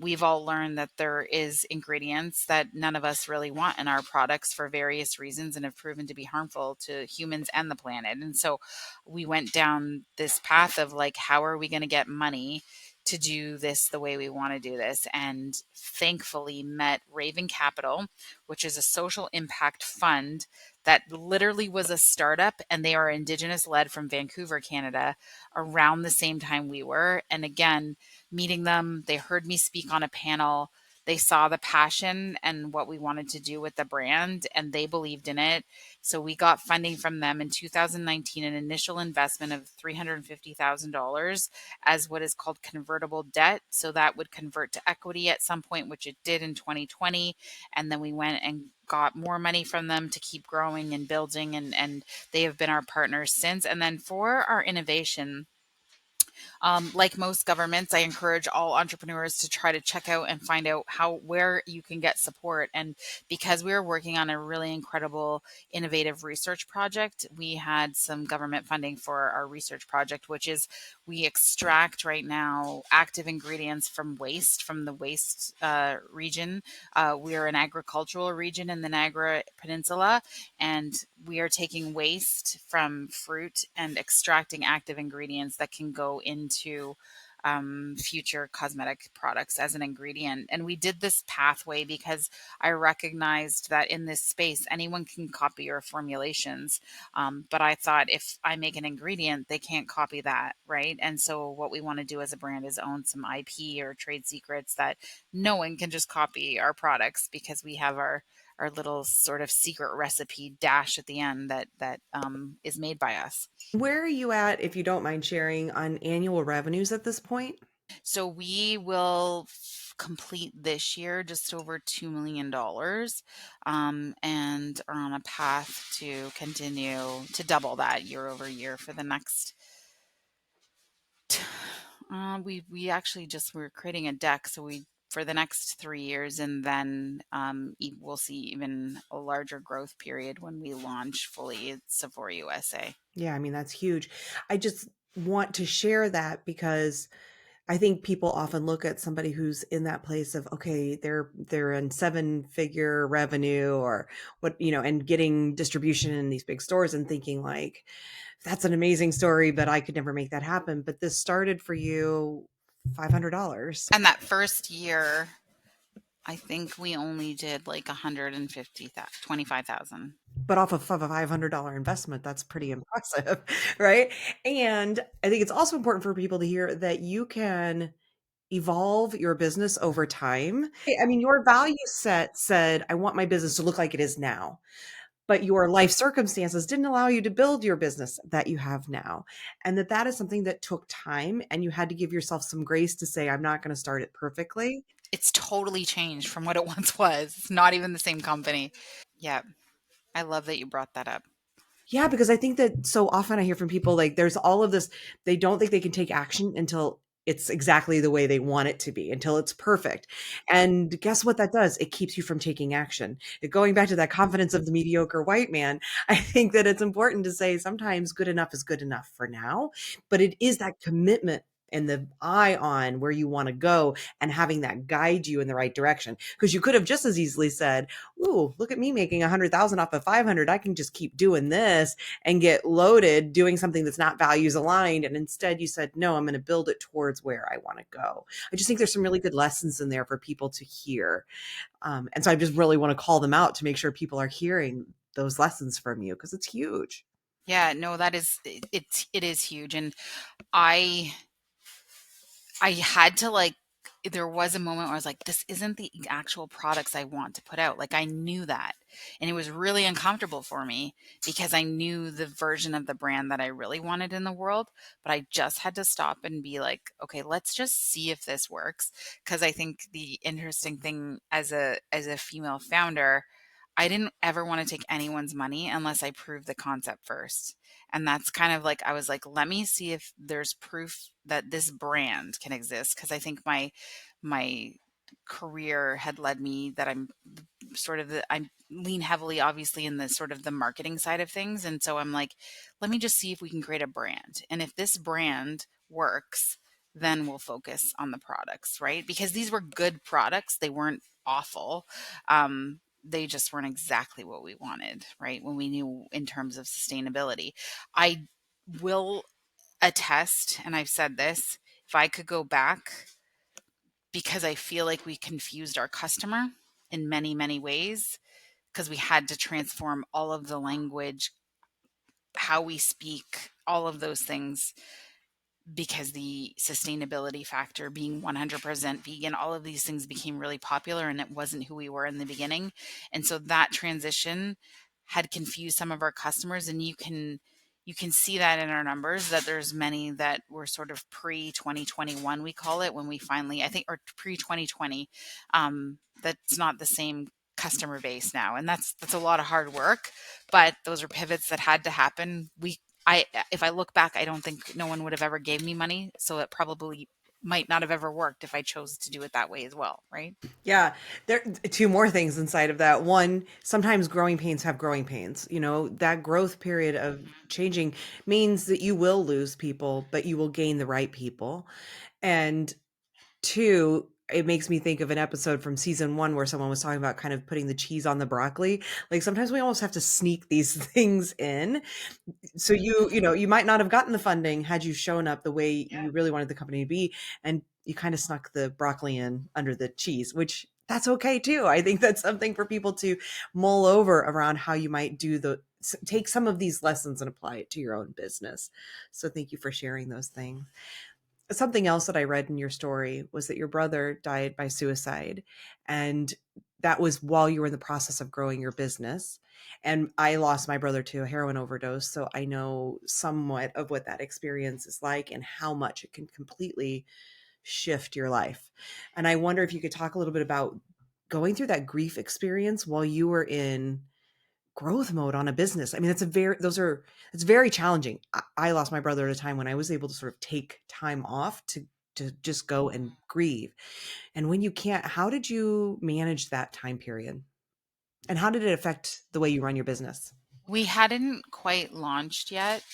we've all learned that there is ingredients that none of us really want in our products for various reasons and have proven to be harmful to humans and the planet. And so we went down this path of like, how are we going to get money to do this the way we want to do this? And thankfully met Raven Capital, which is a social impact fund that literally was a startup, and they are Indigenous led from Vancouver, Canada, around the same time we were. And again, meeting them, they heard me speak on a panel. They saw the passion and what we wanted to do with the brand, and they believed in it. So we got funding from them in 2019, an initial investment of $350,000 as what is called convertible debt. So that would convert to equity at some point, which it did in 2020. And then we went and got more money from them to keep growing and building, and they have been our partners since. And then for our innovation, like most governments, I encourage all entrepreneurs to try to check out and find out where you can get support. And because we were working on a really incredible, innovative research project, we had some government funding for our research project, which is we extract right now active ingredients from waste, from the waste region. We are an agricultural region in the Niagara Peninsula, and we are taking waste from fruit and extracting active ingredients that can go into future cosmetic products as an ingredient. And we did this pathway because I recognized that in this space, anyone can copy your formulations. But I thought if I make an ingredient, they can't copy that, right? And so what we want to do as a brand is own some IP or trade secrets that no one can just copy our products, because we have our little sort of secret recipe dash at the end that is made by us. Where are you at, if you don't mind sharing, on annual revenues at this point? So we will complete this year just over $2 million, and are on a path to continue to double that year over year for the next. We actually just we're creating a deck, so we for the next 3 years, and then we'll see even a larger growth period when we launch fully at Sephora USA. Yeah, I mean, that's huge. I just want to share that because I think people often look at somebody who's in that place of, okay, they're in seven-figure revenue or what, and getting distribution in these big stores and thinking like, that's an amazing story, but I could never make that happen. But this started for you $500, And that first year, I think we only did like 125,000. but off of a $500 investment, that's pretty impressive, right? And I think it's also important for people to hear that you can evolve your business over time. I mean, your value set said, I want my business to look like it is now. But your life circumstances didn't allow you to build your business that you have now. And that is something that took time. And you had to give yourself some grace to say, I'm not going to start it perfectly. It's totally changed from what it once was. It's not even the same company. Yeah, I love that you brought that up. Yeah, because I think that so often I hear from people like there's all of this, they don't think they can take action until it's exactly the way they want it to be, until it's perfect. And guess what that does? It keeps you from taking action. Going back to that confidence of the mediocre white man, I think that it's important to say sometimes good enough is good enough for now, but it is that commitment and the eye on where you want to go and having that guide you in the right direction. Because you could have just as easily said, ooh, look at me making 100,000 off of 500. I can just keep doing this and get loaded doing something that's not values aligned. And instead you said, no, I'm going to build it towards where I want to go. I just think there's some really good lessons in there for people to hear. And so I just really want to call them out to make sure people are hearing those lessons from you because it's huge. Yeah, no, that is it is huge. And I I had to like there was a moment where I was like, this isn't the actual products I want to put out. Like I knew that. And it was really uncomfortable for me because I knew the version of the brand that I really wanted in the world. But I just had to stop and be like, okay, let's just see if this works. Because I think the interesting thing as a female founder, I didn't ever want to take anyone's money unless I proved the concept first. And that's kind of like, I was like, let me see if there's proof that this brand can exist. Cause I think my career had led me that I'm sort of I lean heavily obviously in the sort of the marketing side of things. And so I'm like, let me just see if we can create a brand. And if this brand works, then we'll focus on the products, right? Because these were good products. They weren't awful. They just weren't exactly what we wanted, right? When we knew in terms of sustainability. I will attest, and I've said this, if I could go back, because I feel like we confused our customer in many, many ways, because we had to transform all of the language, how we speak, all of those things because the sustainability factor being 100% vegan, all of these things became really popular and it wasn't who we were in the beginning. And so that transition had confused some of our customers, and you can see that in our numbers that there's many that were sort of pre 2021, we call it, when we finally, I think, or pre 2020. That's not the same customer base now, and that's a lot of hard work, but those are pivots that had to happen. If I look back, I don't think no one would have ever gave me money, so it probably might not have ever worked if I chose to do it that way as well, right? Yeah, there two more things inside of that. One, sometimes growing pains have growing pains. That growth period of changing means that you will lose people, but you will gain the right people. And two, it makes me think of an episode from season one where someone was talking about kind of putting the cheese on the broccoli. Like sometimes we almost have to sneak these things in. So you might not have gotten the funding had you shown up the way you really wanted the company to be, and you kind of snuck the broccoli in under the cheese, which that's okay too. I think that's something for people to mull over around how you might take some of these lessons and apply it to your own business. So thank you for sharing those things. Something else that I read in your story was that your brother died by suicide, and that was while you were in the process of growing your business. And I lost my brother to a heroin overdose, so I know somewhat of what that experience is like and how much it can completely shift your life. And I wonder if you could talk a little bit about going through that grief experience while you were in growth mode on a business. I mean, it's very challenging. I lost my brother at a time when I was able to sort of take time off to just go and grieve. And when you can't, how did you manage that time period? And how did it affect the way you run your business? We hadn't quite launched yet.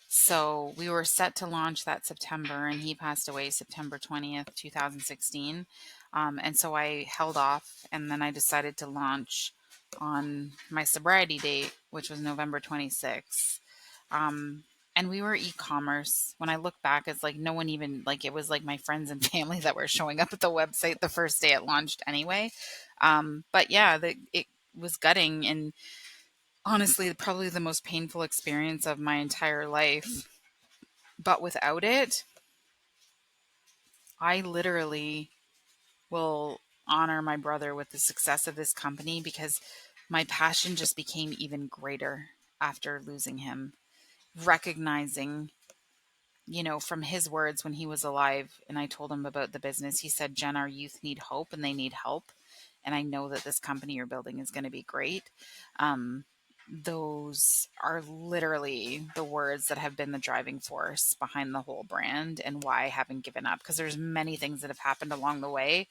So we were set to launch that September, and he passed away September 20th, 2016. And so I held off, and then I decided to launch on my sobriety date, which was November 26th. Um, and we were e-commerce. When I look back, it's like no one even like it was like my friends and family that were showing up at the website the first day it launched anyway. But yeah, it was gutting and honestly probably the most painful experience of my entire life. But without it, I literally will honor my brother with the success of this company because my passion just became even greater after losing him. Recognizing, from his words when he was alive and I told him about the business, he said, Jen, our youth need hope and they need help. And I know that this company you're building is going to be great. Um, those are literally the words that have been the driving force behind the whole brand and why I haven't given up. Because there's many things that have happened along the way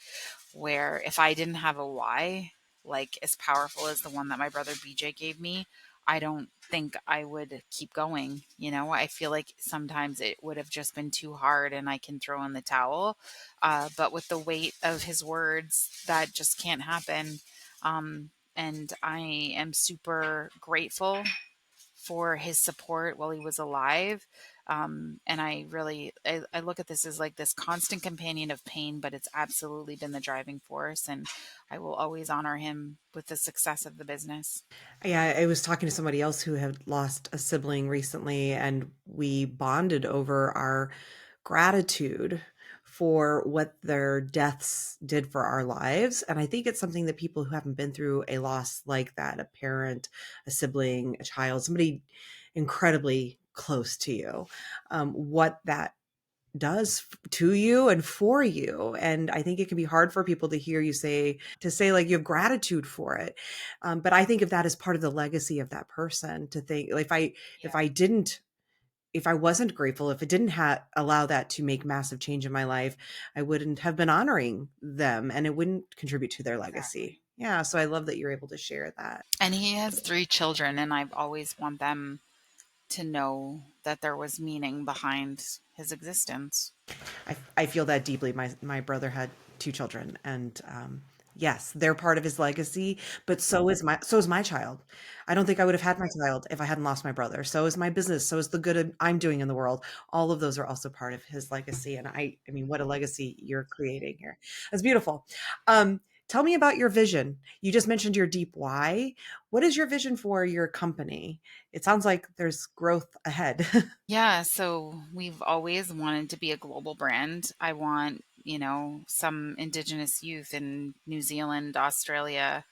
where if I didn't have a why, like as powerful as the one that my brother BJ gave me, I don't think I would keep going. I feel like sometimes it would have just been too hard and I can throw in the towel. But with the weight of his words, that just can't happen. And I am super grateful for his support while he was alive. And I look at this as like this constant companion of pain, but it's absolutely been the driving force. And I will always honor him with the success of the business. Yeah, I was talking to somebody else who had lost a sibling recently, and we bonded over our gratitude for what their deaths did for our lives. And I think it's something that people who haven't been through a loss like that, a parent, a sibling, a child, somebody incredibly close to you, what that does to you and for you. And I think it can be hard for people to hear you say like you have gratitude for it. But I think if that is part of the legacy of that person, to think like if I wasn't grateful, if it didn't allow that to make massive change in my life, I wouldn't have been honoring them and it wouldn't contribute to their legacy. Exactly. Yeah. So I love that you're able to share that. And he has three children, and I've always want them to know that there was meaning behind his existence. I feel that deeply. My brother had two children, and yes, they're part of his legacy. But so is my child. I don't think I would have had my child if I hadn't lost my brother. So is my business. So is the good I'm doing in the world. All of those are also part of his legacy. And I mean, what a legacy you're creating here. That's beautiful. Tell me about your vision. You just mentioned your deep why. What is your vision for your company? It sounds like there's growth ahead. Yeah, so we've always wanted to be a global brand. I want, some Indigenous youth in New Zealand, Australia,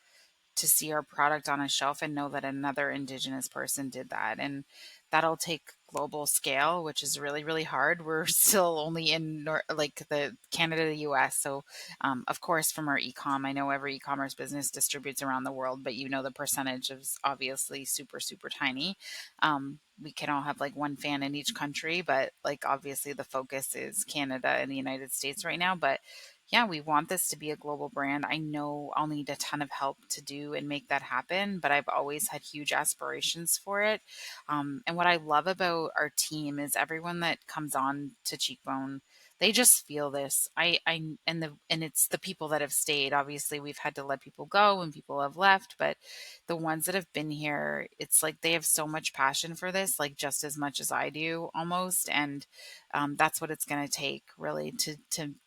to see our product on a shelf and know that another Indigenous person did that. And that'll take global scale, which is really, really hard. We're still only in like the Canada, the US. So, of course, from our ecom, I know every e-commerce business distributes around the world, but the percentage is obviously super, super tiny. We can all have like one fan in each country, but like obviously the focus is Canada and the United States right now. But yeah, we want this to be a global brand. I know I'll need a ton of help to do and make that happen, but I've always had huge aspirations for it. And what I love about our team is everyone that comes on to Cheekbone, they just feel this. And it's the people that have stayed. Obviously, we've had to let people go and people have left, but the ones that have been here, it's like they have so much passion for this, like just as much as I do almost. And that's what it's going to take really to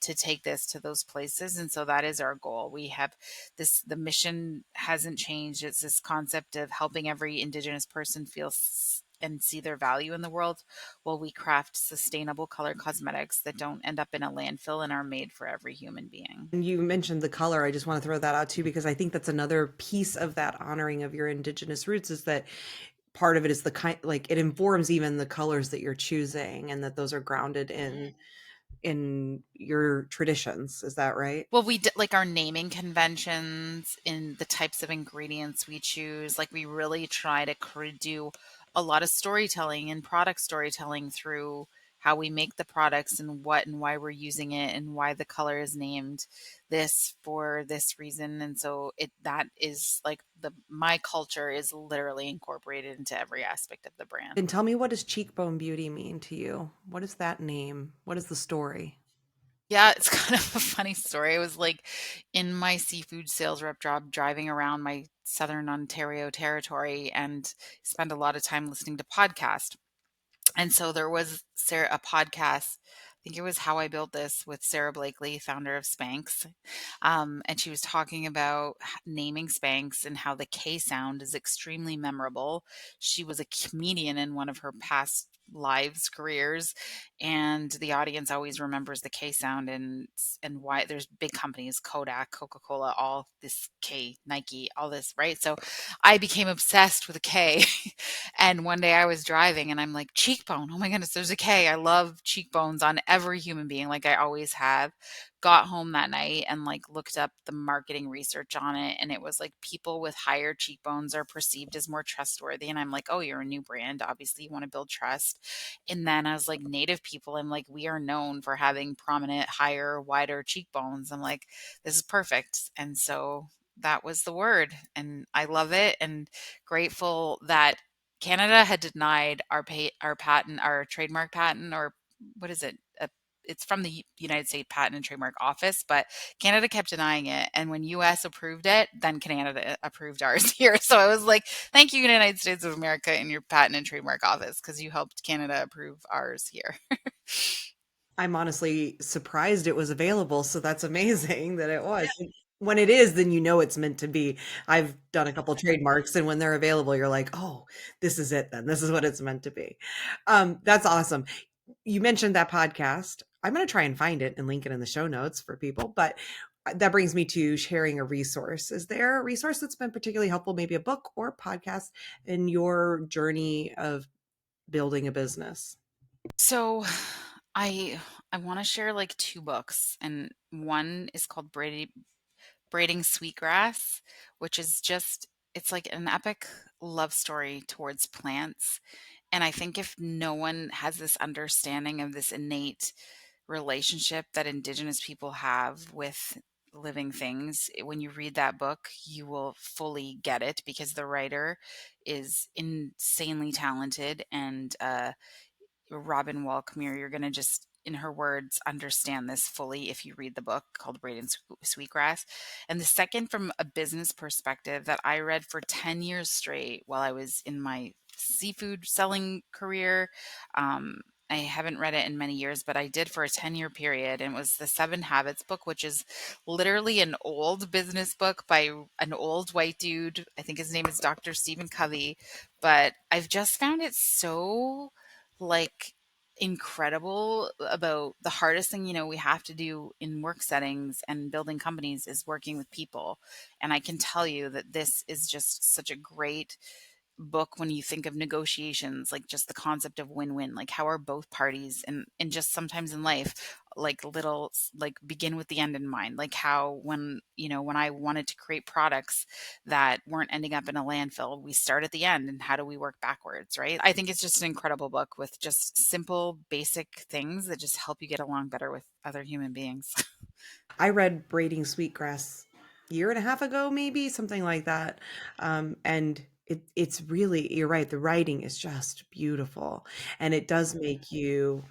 take this to those places. And so that is our goal. We have the mission hasn't changed. It's this concept of helping every Indigenous person feel and see their value in the world while we craft sustainable color cosmetics that don't end up in a landfill and are made for every human being. And you mentioned the color. I just want to throw that out too, because I think that's another piece of that honoring of your Indigenous roots is that part of it is the kind, like it informs even the colors that you're choosing and that those are grounded in in your traditions. Is that right? Well, we did like our naming conventions in the types of ingredients we choose. Like we really try to do a lot of storytelling and product storytelling through how we make the products and what and why we're using it and why the color is named this for this reason. And so it that is like the my culture is literally incorporated into every aspect of the brand. And tell me, what does Cheekbone Beauty mean to you? What is that name? What is the story? Yeah, it's kind of a funny story. I was like in my seafood sales rep job driving around my Southern Ontario territory and spend a lot of time listening to podcasts. And so there was a podcast. I think it was How I Built This with Sarah Blakely, founder of Spanx. And she was talking about naming Spanx and how the K sound is extremely memorable. She was a comedian in one of her past lives careers, and the audience always remembers the K sound and why there's big companies, Kodak, Coca-Cola, all this K, Nike, all this, right? So I became obsessed with a K. And one day I was driving and I'm like, cheekbone. Oh my goodness, there's a K. I love cheekbones on every human being, like I always have. Got home that night and like looked up the marketing research on it. And it was like people with higher cheekbones are perceived as more trustworthy. And I'm like, oh, you're a new brand. Obviously, you want to build trust. And then I was like, Native people, I'm like, we are known for having prominent, higher, wider cheekbones. I'm like, this is perfect. And so that was the word. And I love it. And grateful that Canada had denied our patent, our trademark patent, or what is it? It's from the United States Patent and Trademark Office, but Canada kept denying it. And when US approved it, then Canada approved ours here. So I was like, thank you, United States of America and your Patent and Trademark Office, because you helped Canada approve ours here. I'm honestly surprised it was available, so that's amazing that it was. When it is, then you know it's meant to be. I've done a couple trademarks, and when they're available, you're like, "Oh, this is it then. This is what it's meant to be." That's awesome. You mentioned that podcast. I'm gonna try and find it and link it in the show notes for people, but that brings me to sharing a resource. Is there a resource that's been particularly helpful, maybe a book or podcast in your journey of building a business? So I want to share like two books, and one is called Braiding Sweetgrass, which is just it's like an epic love story towards plants. And I think if no one has this understanding of this innate relationship that Indigenous people have with living things, when you read that book, you will fully get it because the writer is insanely talented and Robin Walkmere, you're going to just, in her words, understand this fully if you read the book called Braiding Sweetgrass. And the second, from a business perspective, that I read for 10 years straight while I was in my seafood selling career. I haven't read it in many years, but I did for a 10-year period. And it was the Seven Habits book, which is literally an old business book by an old white dude. I think his name is Dr. Stephen Covey. But I've just found it so like incredible about the hardest thing we have to do in work settings and building companies is working with people. And I can tell you that this is just such a great book when you think of negotiations, like just the concept of win-win, like how are both parties and just sometimes in life, like little like begin with the end in mind, like how when I wanted to create products that weren't ending up in a landfill, we start at the end and how do we work backwards, right? I think it's just an incredible book with just simple basic things that just help you get along better with other human beings. I read Braiding Sweetgrass a year and a half ago, maybe something like that. And it's really, you're right. The writing is just beautiful, and it does make you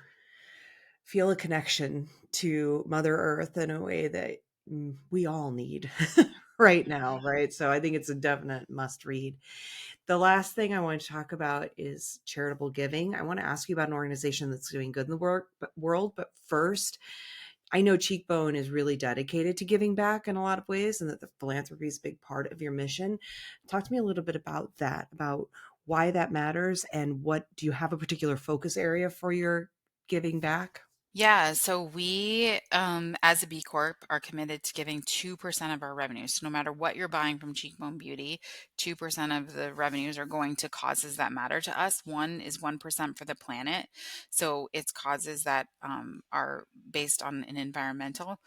feel a connection to Mother Earth in a way that we all need right now, right? So I think it's a definite must read. The last thing I want to talk about is charitable giving. I want to ask you about an organization that's doing good in the world, but first, I know Cheekbone is really dedicated to giving back in a lot of ways, and that the philanthropy is a big part of your mission. Talk to me a little bit about that, about why that matters, and what do you have a particular focus area for your giving back? Yeah, so we, as a B Corp, are committed to giving 2% of our revenues. So no matter what you're buying from Cheekbone Beauty, 2% of the revenues are going to causes that matter to us. One is 1% for the planet. So it's causes that are based on an environmental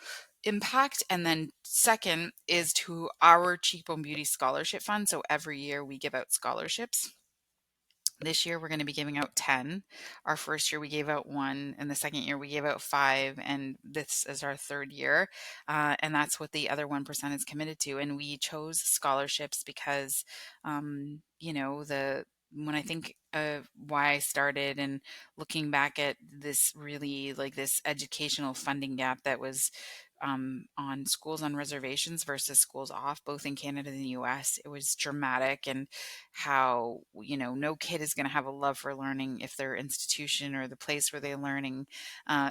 impact. And then second is to our Cheekbone Beauty Scholarship Fund. So every year we give out scholarships. This year, we're going to be giving out 10. Our first year, we gave out one, and the second year, we gave out five, and this is our third year. And that's what the other 1% is committed to. And we chose scholarships because, when I think of why I started and looking back at this really like this educational funding gap that was on schools on reservations versus schools off, both in Canada and the US, it was dramatic. And how, no kid is going to have a love for learning if their institution or the place where they're learning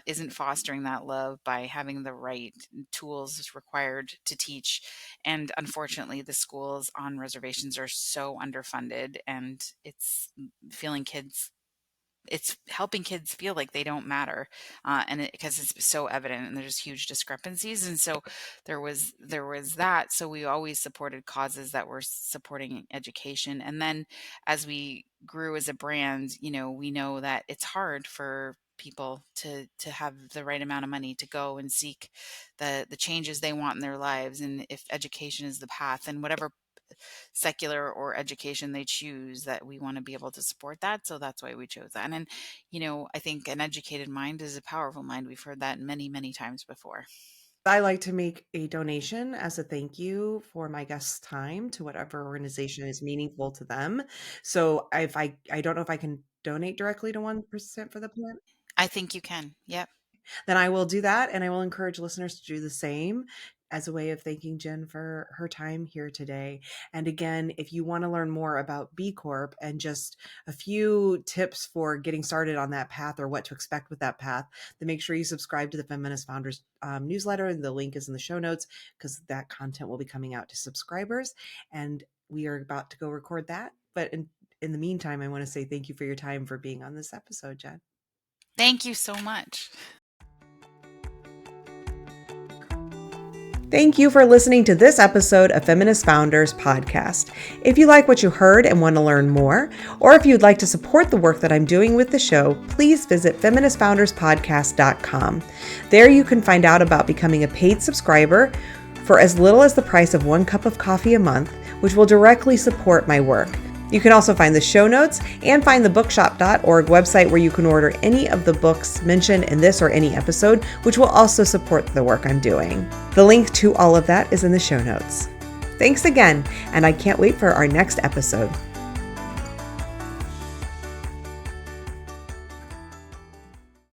isn't fostering that love by having the right tools required to teach. And unfortunately, the schools on reservations are so underfunded, and feeling kids it's helping kids feel like they don't matter, and because it's so evident, and there's huge discrepancies. And so there was that. So we always supported causes that were supporting education. And then as we grew as a brand, we know that it's hard for people to have the right amount of money to go and seek the changes they want in their lives. And if education is the path, and whatever secular or education they choose, that we want to be able to support that. So that's why we chose that. And I think an educated mind is a powerful mind. We've heard that many, many times before. I like to make a donation as a thank you for my guests' time to whatever organization is meaningful to them. So if I don't know if I can donate directly to 1% for the planet, I think you can. Yep. then I will do that. And I will encourage listeners to do the same as a way of thanking Jenn for her time here today. And again, if you want to learn more about B Corp and just a few tips for getting started on that path or what to expect with that path, then make sure you subscribe to the Feminist Founders newsletter. And the link is in the show notes because that content will be coming out to subscribers. And we are about to go record that. But in the meantime, I want to say thank you for your time for being on this episode, Jenn. Thank you so much. Thank you for listening to this episode of Feminist Founders podcast. If you like what you heard and want to learn more, or if you'd like to support the work that I'm doing with the show, please visit feministfounderspodcast.com. There you can find out about becoming a paid subscriber for as little as the price of 1 cup of coffee a month, which will directly support my work. You can also find the show notes and find the bookshop.org website where you can order any of the books mentioned in this or any episode, which will also support the work I'm doing. The link to all of that is in the show notes. Thanks again, and I can't wait for our next episode.